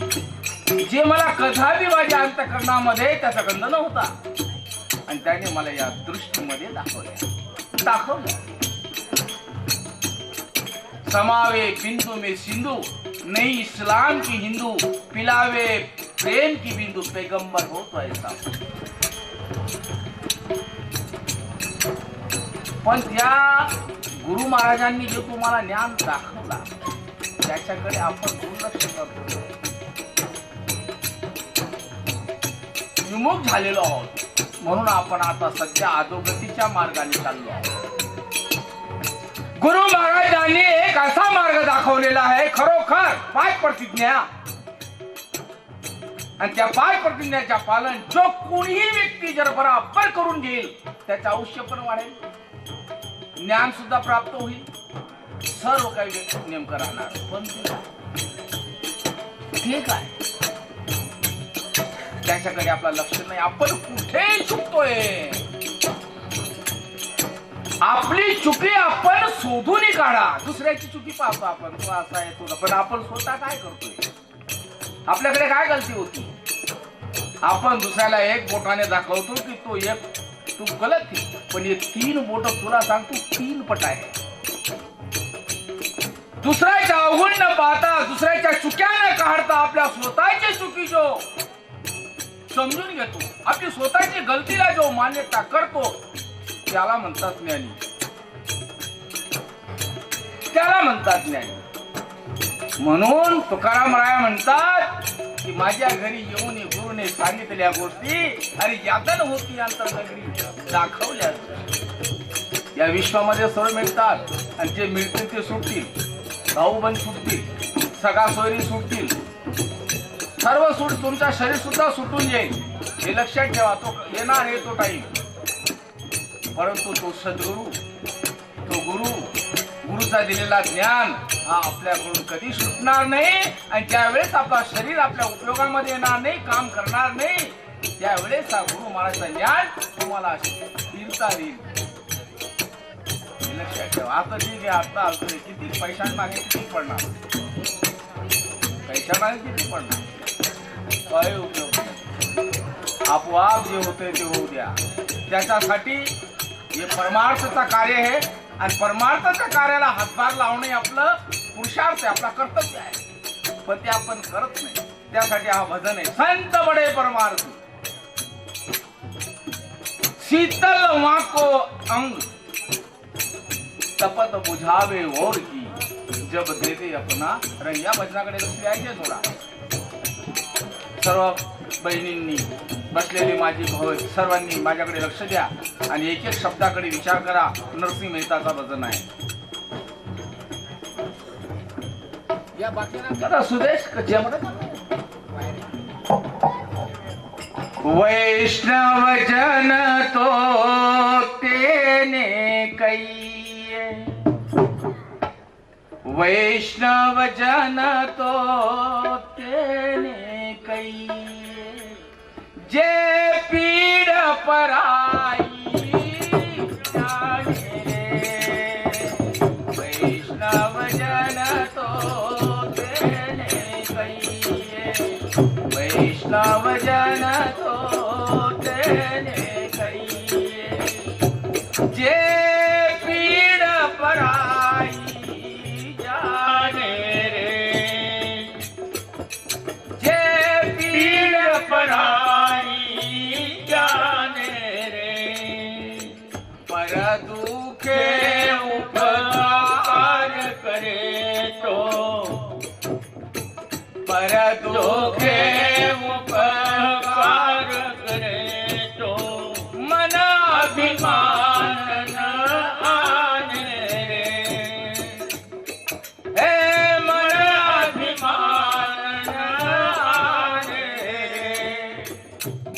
जे मला कदापि माझ्या अंतःकरणामध्ये त्याचा गंध नव्हता, आणि त्याने मला या दृष्टीमध्ये दाखवल्या। समावे बिंदु में सिंधु, नहीं इस्लाम की हिंदू, पिलावे प्रेम की बिंदु, पैगंबर हो तो ऐसा। पण त्या गुरु महाराजांनी जे तुम्हाला ज्ञान दाखवला त्याच्याकडे आपण दुर्लक्ष करतो, विमुख झालेलो आहोत। म्हणून आपण आता सध्या अधोगतीच्या मार्गाने चाललो आहोत। गुरु महाराजांनी एक असा मार्ग दाखवलेला आहे, खरोखर 5 प्रतिज्ञा, आणि त्या 5 प्रतिज्ञाच्या पालन जो कोणीही व्यक्ती जर बरोबर करून घेईल त्याचं आयुष्य पण वाढेल, ज्ञान सुद्धा प्राप्त होईल, सर्व काही नेमकं राहणार। पण ठीक आहे, त्याच्याकडे आपलं लक्ष नाही। आपण कुठे चुकतोय, आपली चुकी आपण शोधून काढा। दुसऱ्याची चुकी पाहतो आपण, तो असा आहे तो, पण आपण स्वतः काय करतोय, आपल्याकडे काय गलती होती। आपण दुसऱ्याला एक बोटाने दाखवतो की तो एक तू गलत थी, पण हे 3 बोट तुला सांगतो 3 पट आहे. दुसऱ्याच्या अवगुण न पाहता, दुसऱ्याच्या चुक्या न काढता आपल्या स्वतःची चुकी जो समजून घेतो, आपली स्वतःची गलतीला जो मान्यता करतो, त्याला म्हणतात ज्ञानी. त्याला म्हणतात ज्ञानी. म्हणून तुकाराम राय म्हणतात की माझ्या घरी येऊन गुरुने सांगितलेल्या गोष्टी अरे यातन होती अंतर्नगरी दाखवल्या. या विश्वामध्ये सर्व मिळतात आणि जे मिळतील ते सुटतील. भाऊबंद सुटतील, सगळा सोयरी सुटतील, सर्व सूट, तुमचा शरीर सुद्धा सुटून जाईल. हे लक्षात ठेवा. तो येणार आहे तो टाईम. परंतु तो सद्गुरु, तो गुरुचा दिलेला ज्ञान हा आपल्याकडून कधी सुटणार नाही. आणि ज्यावेळेस आपला शरीर आपल्या उपयोगामध्ये येणार नाही, काम करणार नाही, त्यावेळेस हा गुरु महाराजचा ज्ञान तुम्हाला फिरता येईल. लक्षात ठेवा. आता ठीक आहे, आता किती पैसा मागे किती पडणार, पैसा मागे किती पडणार, काय उपयोग नाही. आपोआप जे होते ते होऊ द्या. त्याच्यासाठी हे परमार्थचा कार्य आहे आणि परमार्थाच्या कार्याला हातभार लावणे आपलं पुरुषार्थ आहे, आपला कर्तव्य आहे. पण ते आपण करत नाही. त्यासाठी हा भजन आहे. संत बडे परमार्थ शीतल वाको अंग तपत बुझावे और की जब दे दे अपना रंग. या भजनाकडे लक्ष द्यायचे थोडा. सर्व बहिणींनी, बसलेली माझी भाऊ, सर्वांनी माझ्याकडे लक्ष द्या आणि एक एक शब्दाकडे विचार करा. नरसिंह मेहताचा भजन आहे. या बाकीना सुदेश वैष्णव जन तो तेने कई, वैष्णव जन तो तेने कई, जे पीड़ पराई जाने रे. वैष्णव जन तो तेने कई, वैष्णव जन तो तेने कई, जे पीड़ पराई जाने रे, जे पीड़ पराई जाने रे. पर दुखे उपकार करे तो, पर दुखे उपकार करे तो मन अभिमान न आने रे. हे मन अभिमान न आने रे.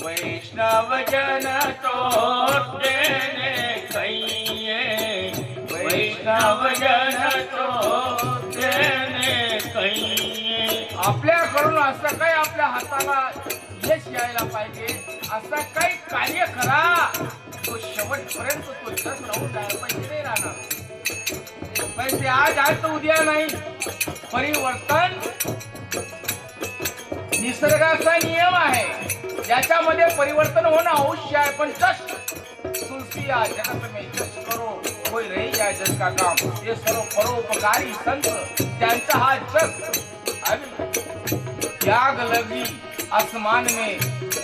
वैष्णव जन तो तेने कहिए, वैष्णव जन तो तेने कहिए. आपल्याकडून असं काही आपल्या हाताला यश यायला पाहिजे, असं काही कार्य करा तो शेवटपर्यंत तो यश राहून जायला पाहिजे. नाही राहणार. पैसे आज आहे तर उद्या नाही. परिवर्तन निसर्गाचा नियम आहे, याच्यामध्ये परिवर्तन होणं अवश्य आहे. पण जस्ट तुलसी या जगत में जस करो कोई रही जाए जस का काम, ये सर्व परोपकारी संत त्यांचा हा जस त्याग लगी आसमान में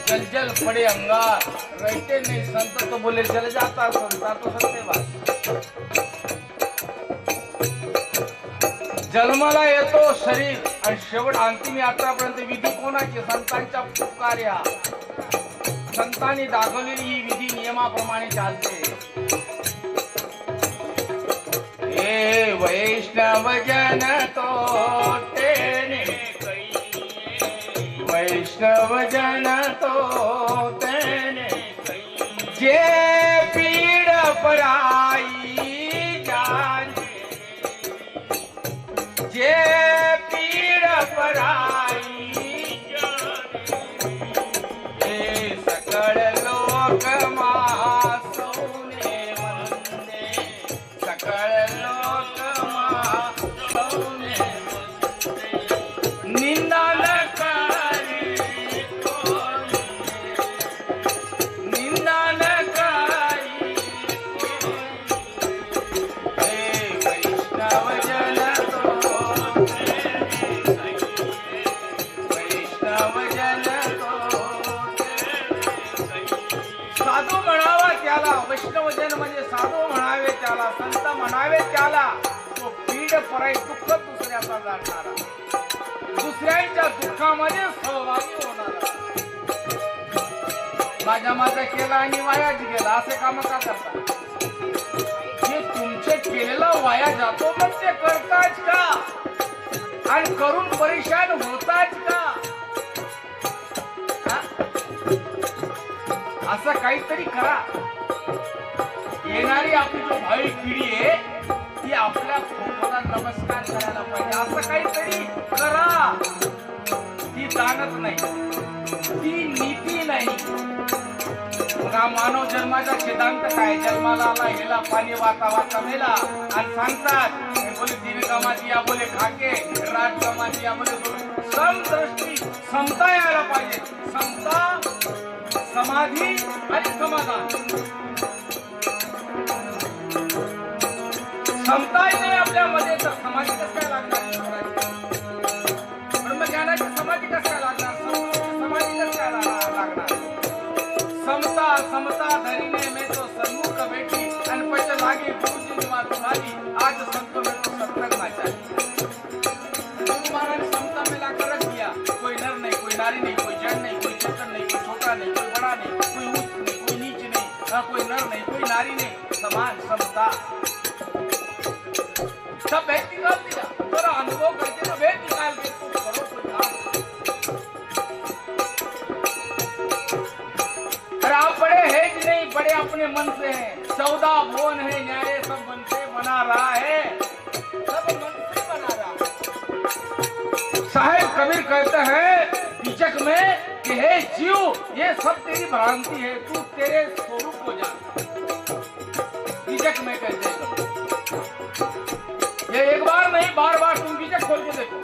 जल जल पड़े अंगार, रहते नहीं संत तो बोले जल जाता संसार. तो सत्य बात. जन्माला येतो शरीर आणि शेवट अंतिम यात्रापर्यंत विधी कोणाची? संतांच्या पुकार्या. संतांनी दाखवलेली ही विधी नियमाप्रमाणे चालते. हे वैष्णव जन तो तेने कहिए, वैष्णव जन तो तेने कहिए, जे पीड़ पराई जाने, जे पीड़ पराई जाने. सकल लोक मासोने वंदे, सकल लोक मासोने वंदे. निंदा न करी कोई, निंदा न करी म्हणावे त्याला तो पीड पराई दुःख दुसऱ्याचा जाणणारा, दुसऱ्यांच्या दुःखामध्ये सहभागी होणारा. माझा केला आणि वायाच गेला असे काम का करता? जे तुमचे केलेला वाया जातो पण ते करताच का? आणि करून परेशान होताच का? असं काहीतरी करा. येणारी आपली जो भावी पिढी आहे ती आपल्या फोटोला नमस्कार करायला पाहिजे. असं काहीतरी करा. ती जाणत नाही, ती नीती नाही. बघा मानव जन्माचा सिद्धांत काय? जन्माला आला, गेला, पाणी वाता वाता मेला. आणि सांगतात बोले दिन कमा दिया, बोले खाके रात कमा दिया, बोले समदृष्टी, समता यायला पाहिजे. समता, समाधी आणि समाधान. समता नाही आपल्यामध्ये तर समाधी कसं काय लागणार? ब्रह्मज्ञानाची समाधी कसं काय लागणार? समाधी कसं काय लागणार? समता समता धरीने में तो सन्मुख बैठी आणि पैसे लागे गुरुजी मात भाली आज संतो में तो सत्संग ना चाहिए. गुरु महाराज ने समता में लाकर रख दिया. कोई नर नहीं, कोई नारी नहीं, कोई जड़ नहीं, कोई चेतन नहीं, कोई छोटा नहीं, कोई बड़ा नहीं, कोई ऊंच नहीं, कोई नीच नहीं, कोई नर नहीं, कोई नारी नहीं, समान समता. सब भेद निकाल दिया. थोड़ा अनुभव करके तो भेद निकाल के तुम करो कोई काम. अरे आप बड़े हैं कि नहीं? बड़े अपने मन से हैं. 14 भुवन है न्याय सब मन से बना रहा है. सब मन से बना रहा है. साहेब कबीर कहते हैं बीचक में कि हे जीव ये सब तेरी भ्रांति है, तू तेरे स्वरूप को जान. बीचक में कहते हैं ये एक बार नहीं बार बार तुम बीचक खोल के देखो.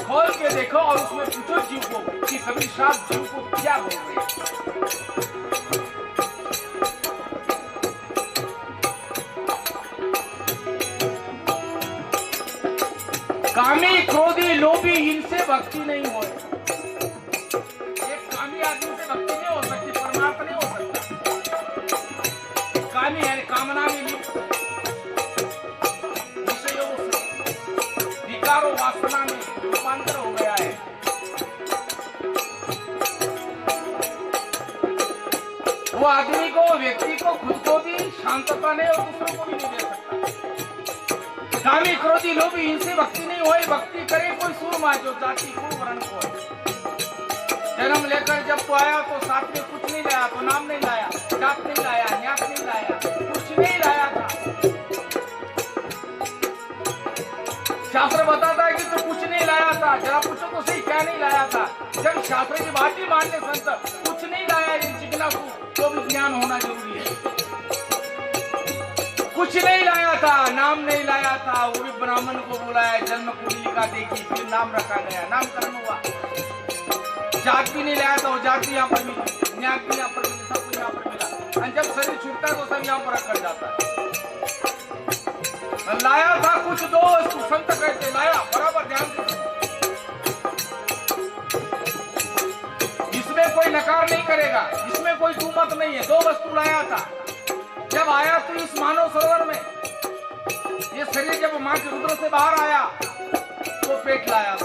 खोल के देखो और उसमें पूछो जीव को कि कबीर साहब जीव को क्या बोल रहे हैं. कामी क्रोधी लोभी इनसे भक्ति नहीं हो. एक कामी आदमी से भक्ति नहीं हो सकती, परमार्थ नहीं हो सकता. कामी यानी कामना में लिप्त, विषयों से, विकारों वासना में रूपांतर हो गया है. वो आदमी को, व्यक्ति को, खुद को भी शांतता नहीं और दूसरों को भी नहीं दे सकता. कामी क्रोधी लोभी इनसे भक्ति नहीं होए. भक्ति करे कोई सूरमा जो जाति को वर्ण को. जन्म लेकर जब तो आया तो साथ में कुछ नहीं लाया, तो नाम नहीं लाया, जात नहीं लाया, न्यास नहीं लाया, कुछ नहीं लाया था. शास्त्र बताता है कि तो कुछ नहीं लाया था. जरा पूछो तो सही क्या नहीं लाया था. जब शास्त्र की बात ही मानते संत कुछ नहीं लाया इन जिज्ञासु तो भी ज्ञान होना जरूरी है. कुछ नहीं लाया था, नाम नहीं लाया था. वो भी ब्राह्मण को बुलाया, जन्म कुंडलिका देखी, फिर नाम रखा गया, नामकरण हुआ. जात भी नहीं लाया था, वो जात भी यहाँ पर मिली, न्याय भी यहाँ पर मिली, सब कुछ यहाँ पर मिला. और जब शरीर छूटता है तो सब यहाँ पर रख जाता है. लाया था कुछ दोस्त संत कहते लाया. बराबर ध्यान से. इसमें कोई नकार नहीं करेगा, इसमें कोई दुमत नहीं है. 2 वस्तु लाया था. जब आया तो इस मानव सरोवर में ये शरीर जब मां के रुद्र से बाहर आया तो पेट लाया.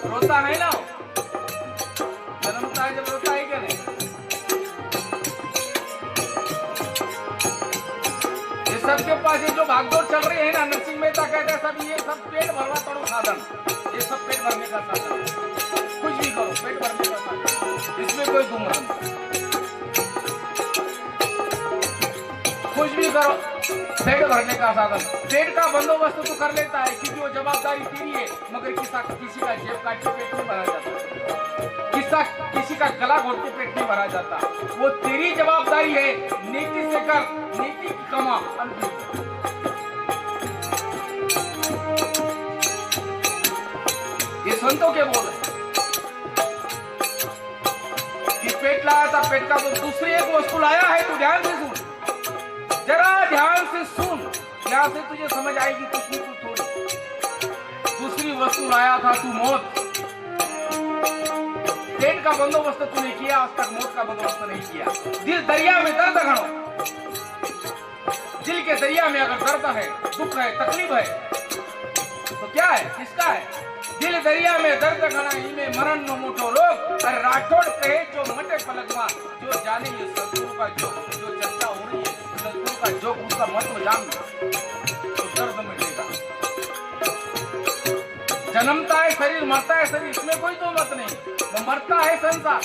रोता है ना, जन्मता है जब रोता है क्या नहीं. ये सबके पास ये जो भागदौड़ चल रही है ना, नरसिंह मेहता कहते हैं सब ये सब पेट भरवा तोड़ो साधन. ये सब पेट भरने का साधन. कुछ भी करो पेट भरने का साधन. इसमें कोई दुमत नहीं. कुछ भी करो पेट भरने का साधन. पेट का बंदोबस्त तो कर लेता है क्योंकि वो जवाबदारी तेरी है. मगर किसी का जेब काट के पेट नहीं भरा जाता, किसी का गला घोट के पेट नहीं भरा जाता. वो तेरी जवाबदारी है. नीति से कर, नीति की कमा. ये संतों के बोल है कि पेट लाया था. पेट का तो दूसरी एक वस्तु लाया है. तू ध्यान से सुन, जरा ध्यान से सुन. यहां से तुझे समझ आएगी कुछ नहीं कुछ थोड़ी. दूसरी वस्तु लाया था तू मौत. पेट का बंदोबस्त तूने किया, आज तक मौत का बंदोबस्त नहीं किया. दिल दरिया में दर्द घड़ो. दिल के दरिया में अगर दर्द है, दुख है, तकलीफ है, तो क्या है, किसका है? दिल दरिया में दर्द घना में मरण नो मोटो रोग। और राठौड़ कहे जो मटे पलकमा, जो जाने ये सदगुरु का जो चर्चा हो रही है, सदगुरु का जो उसका महत्व जान तो दर्द मिटेगा। जन्मता है शरीर, मरता है शरीर, इसमें कोई दो मत नहीं। तो मरता है संसार,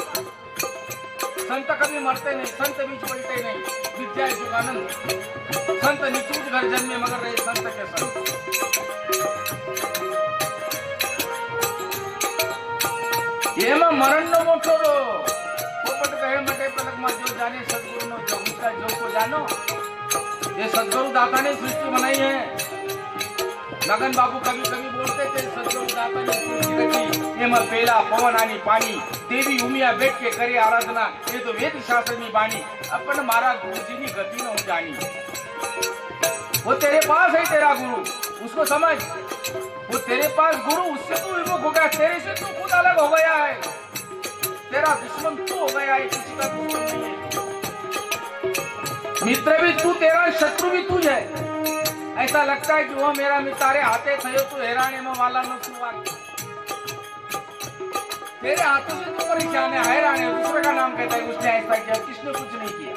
संत कभी मरते नहीं, संत बीच पलटे नहीं। विद्या जुगानंद संत निचूज घर जन्मे मगर रहे संत के संत। ये मरण नो मोटो रो पोपट कहे मटे पलक मा, जो जाने सदगुरु नो जो उसका जो को जानो। ये सदगुरु दाता ने सृष्टि बनाई है। लगन बाबू कभी कभी बोलते थे सदगुरु दाता ने सृष्टि रची, एम पेला पवन आनी पानी, देवी उमिया बैठ के करे आराधना, ये तो वेद शास्त्र में बानी। अपन मारा गुरुजी की गति न जानी। वो तेरे पास है तेरा गुरु, उसको समझ। वो तेरे पास गुरु, उससे तू विमुख हो गया, तेरे से तू खुद अलग हो गया है। तेरा दुश्मन तू हो गया है, किसी का दुश्मन नहीं है। मित्र भी तू, तेरा शत्रु भी तू है। ऐसा लगता है कि वो मेरा मितारे हाथे थे, तू हैराने में वाला न सुवा। तेरे हाथों से तू परेशान है, हैरान है। दूसरे का नाम कहता है उसने ऐसा किया, किसने कुछ नहीं किया।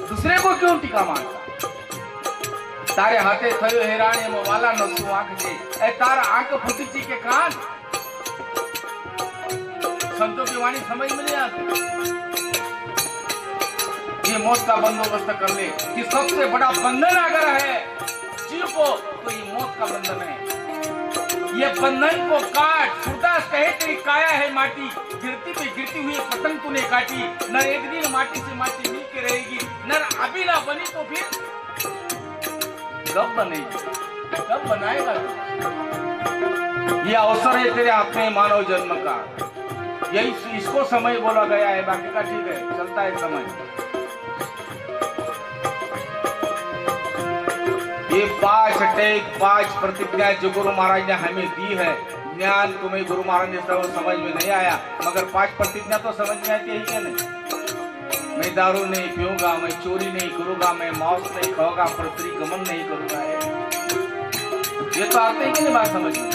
दूसरे को क्यों टीका मारता? तारे हाथे थयो हैराने में वाला न सु आंख से, ए तारा आंख फुटी के कान। संतों की वाणी समझ में नहीं आती। ये मौत का बंदोबस्त कर ले कि सबसे बड़ा बंधन अगर है जीव को, तो ये मौत का बंधन है। ये बंधन को काट। सूरदास कहे तेरी काया है माटी, गिरती पे गिरती हुई पतंग तूने काटी। नर एक दिन माटी से माटी मिल के रहेगी, नर अभी ना बनी तो फिर कब बनेगी, कब बनाएगा? ये अवसर है तेरे हाथ में मानव जन्म का। यही इसको समय बोला गया है, बाकी का ठीक है, चलता है समय। ये 5 टेक 5 प्रतिज्ञा जो गुरु महाराज ने हमें दी है, ज्ञान तुम्हें गुरु महाराज ने सब समझ में नहीं आया, मगर 5 प्रतिज्ञा तो समझ में आती है क्या नहीं? मैं दारू नहीं पीऊंगा, मैं चोरी नहीं करूंगा, मैं मांस नहीं खाऊंगा, परस्त्री गमन नहीं करूंगा। ये तो आते ही नहीं बात समझ में।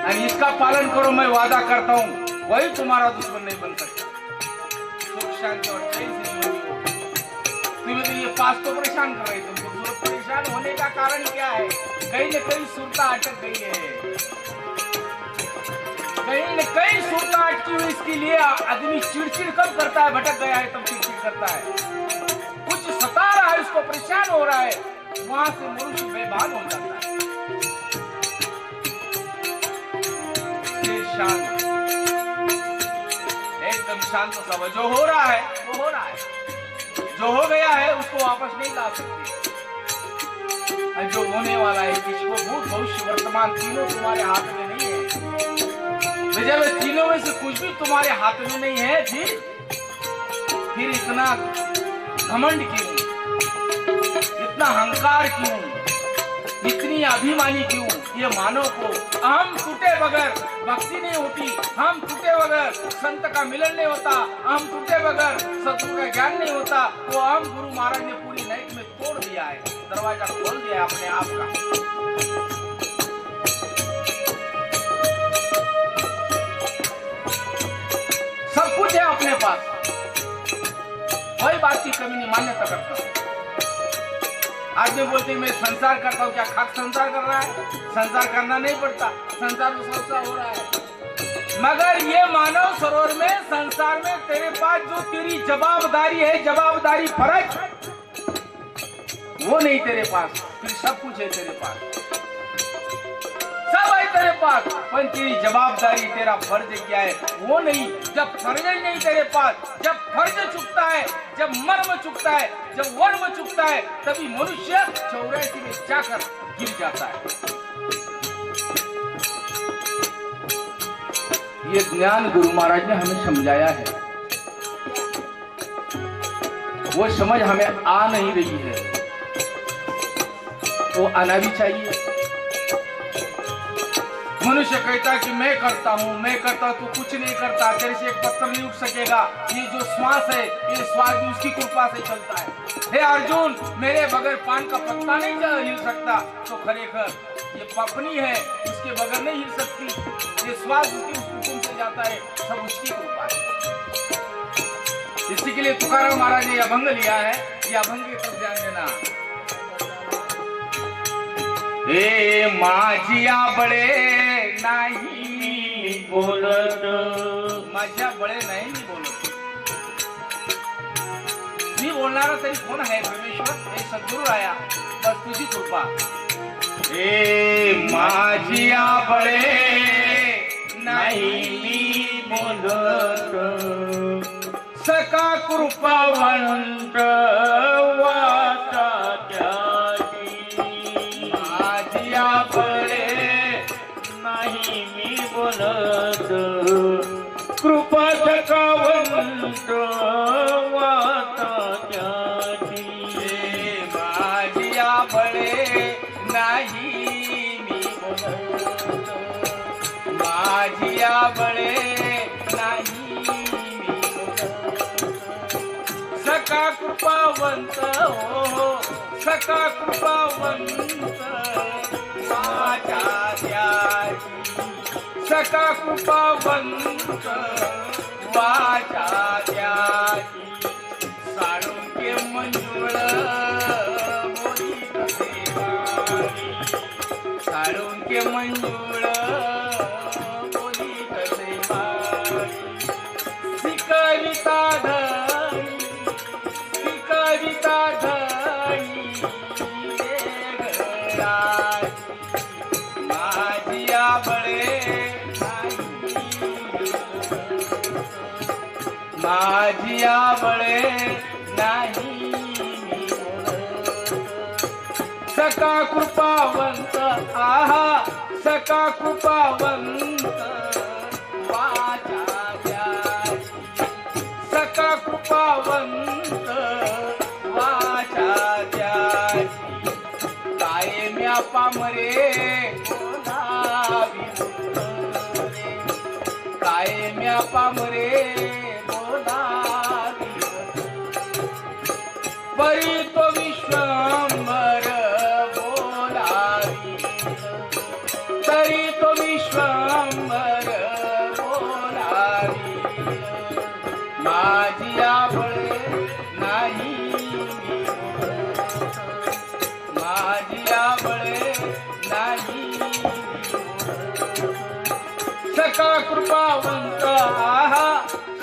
और इसका पालन करो, मैं वादा करता हूँ, वही तुम्हारा दुश्मन नहीं बन सकता। सुख शांति और चैन से जीवन हो। तुम्हें तो ये 5 तो परेशान कर रहे, तुमको परेशान होने का कारण क्या है? कहीं न कहीं सुरता अटक गई है, कहीं न कहीं सुरता अटकी हुई। इसके लिए आदमी चिड़चिड़ कब करता है? भटक गया है तब चिड़चिड़ करता है। कुछ सता रहा है, उसको परेशान हो रहा है, वहां से मनुष्य बेभान हो जाता है। शांत, एकदम शांत सब। जो हो रहा है वो हो रहा है, जो हो गया है उसको वापस नहीं ला सकते। जो होने वाला है, किसको भूत भविष्य वर्तमान तीनों तुम्हारे हाथ में नहीं है। जब तीनों में से कुछ भी तुम्हारे हाथ में नहीं है, फिर इतना घमंड क्यों, इतना अहंकार क्यों, इतनी अभिमानी क्यों? ये मानव को अहम टूटे बगैर भक्ति नहीं होती, हम टूटे बगैर संत का मिलन नहीं होता, हम टूटे बगैर सतगुरु का ज्ञान नहीं होता। वो हम गुरु महाराज ने पूरी नाइट में तोड़ दिया है, दरवाजा खोल दिया है अपने आप का। सब कुछ है अपने पास, कोई बात की कमी नहीं, मान्यता करता हूं। आदमी बोलते हैं मैं संसार करता हूँ, क्या खाक संसार कर रहा है? संसार करना नहीं पड़ता, संसार तो संसार हो रहा है। मगर ये मानव सरोवर में, संसार में तेरे पास जो तेरी जवाबदारी है, जवाबदारी फर्ज, वो नहीं तेरे पास। फिर सब कुछ है तेरे पास, सब है तेरे पास, पर तेरी जवाबदारी, तेरा फर्ज क्या है वो नहीं। जब फर्ज नहीं तेरे पास, जब फर्ज चुकता है, जब मर्म चुकता है, जब वर्म चुकता है, तभी मनुष्य 84 में जाकर गिर जाता है। ये ज्ञान गुरु महाराज ने हमें समझाया है, वो समझ हमें आ नहीं रही है, वो आना भी चाहिए। मनुष्य कहता है कि मैं करता हूं, तू कुछ नहीं करता, तेरे से एक पत्थर नहीं उठ सकेगा। ये जो श्वास है, ये श्वास भी उसकी कृपा से चलता है। हे अर्जुन, मेरे बगैर पान का पत्ता नहीं हिल सकता, तो खरेखर ये पपनी है, उसके बगैर नहीं हिल सकती। ये श्वास उसकी हुक्म से जाता है, सब उसकी कृपा है। इसी के लिए तुकाराम महाराज ने अभंग लिया है, ये अभंग की तरफ ध्यान देना। हे माझिया बळे नाही बोलत, माझ्या बळे नाही बोलत, मी बोलणारा तरी कोण आहे परमेश्वर? हे सद्गुरु आया, बस तुझी कृपा। हे माझिया बळे नाही बोलत, सका कृपावंत वाचा त्याची, माझिया बळे नाही मी बोलत, कृपा सकावंत वाचा त्याची, माझिया बळे नाही मी बोलत, माझिया बळे नाही सका कृपावंत, हो सका कृपावंत वाचा त्याची, सका कृपावंत वाचा त्याची, साळुंके मंजुळ बोलीत देवानी, साळुंके मंजुळ बोलीत देवानी, शिकविता कविता धनी माझिया बळे माझिया बळे नाही, सका कृपावंत, आहा सका कृपावंत वाचा त्याची, सका कृपावंत वाचा त्याची, कायम्या पामरे बोलावी रे, कायम्या पामरे बोलावी, परी तो विश्वंभर बोलावी, तरी तो विश्वंभर बोलावी, माझिया बळे नाही मी बोलत, माझिया बळे नाही मी बोलत, सका कृपावंत, आहा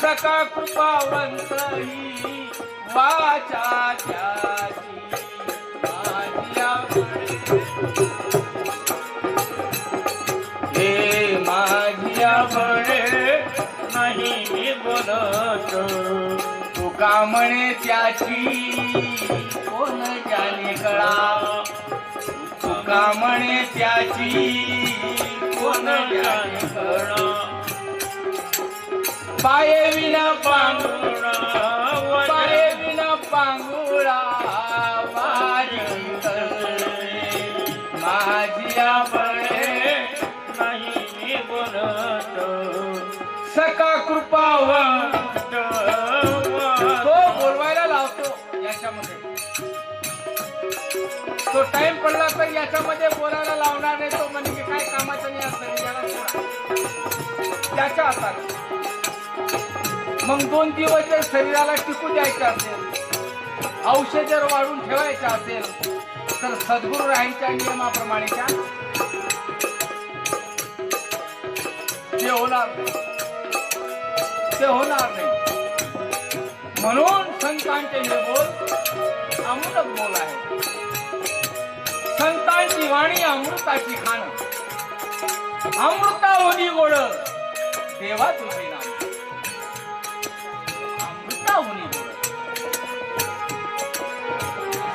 सका कृपावंत ही वाचा त्याची, माझिया बळे, हे माझिया बळे नाही मी बोलत, तुका म्हणे त्याची कोण जाणे कळा, तुका म्हणे त्याची कोण जाणे कळा, पाये विना पांगुळा, पाये विना पांगुळा वारी करणे, माझिया बळे नाही मी बोलत, सका कृपावंत, तो बोलवायला लावतो याच्यामध्ये, तो टाइम पडला तर याच्यामध्ये बोलायला लावणार नाही, तो म्हणजे काय कामाचं नाही असतं याला सोडा, त्याच्या हातात। मग 2 दिवस जर शरीराला टिकू द्यायचं असेल, औषध जर वाढून ठेवायचं असेल, तर सद्गुरू रायांच्या नियमाप्रमाणेच्या ते होणार नाही, ते होणार नाही। म्हणून संतांचे हे बोल अमृत बोल आहे, संतांची वाणी अमृताची खाण, अमृतावनी गोड देवा तुझे नाम, अमृतावनी गोड।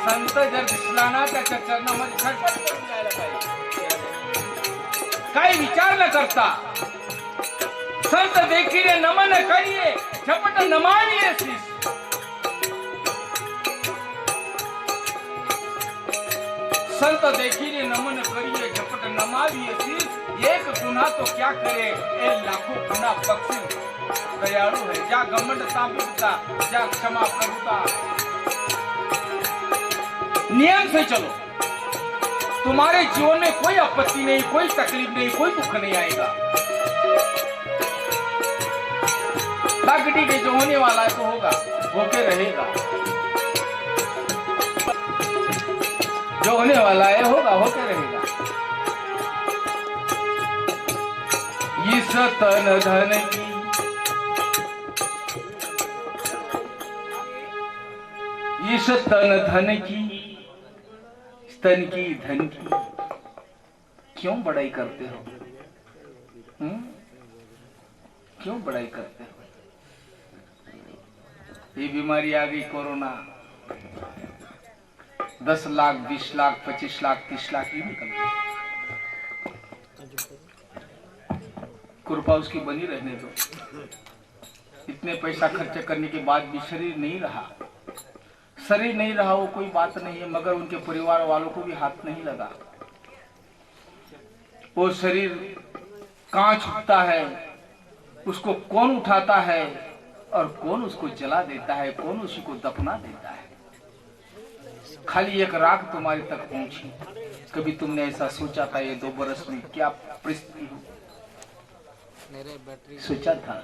संत जर दिसला ना त्याच्या चरणामध्ये झटपट करून जायला पाहिजे, काही विचार न करता संत देखील नमन करिए, झपट नमानिए शीश, संत देखील नमन करिए, झपट नमावी शीश, एक गुना तो क्या करे ए लाखों गुना बख्शिश। दयालु है जा घमंड ताबिता, जा क्षमा प्रभुता। नियम से चलो, तुम्हारे जीवन में कोई आपत्ति नहीं, कोई तकलीफ नहीं, कोई दुख नहीं आएगा। बाकी के जो होने वाला है तो होगा, होके रहेगा। जो होने वाला है होगा, होके रहेगा। इस तन धन की, इस तन धन की, स्तन की धन की क्यों बड़ाई करते हो? क्यों बड़ाई करते हो? ये बीमारी आ गई कोरोना, 10 लाख 20 लाख 25 लाख 30 लाख ही निकल गए। कृपा उसकी बनी रहने दो। इतने पैसा खर्च करने के बाद भी शरीर नहीं रहा, शरीर नहीं रहा वो कोई बात नहीं है, मगर उनके परिवार वालों को भी हाथ नहीं लगा। वो शरीर कहाँ छूटता है, उसको कौन उठाता है और कौन उसको जला देता है, कौन उसी को दफना देता है। खाली एक राख तुम्हारे तक पहुंची। कभी तुमने ऐसा सोचा था ये 2 बरस में क्या परिस्थिति हो? सोचा था?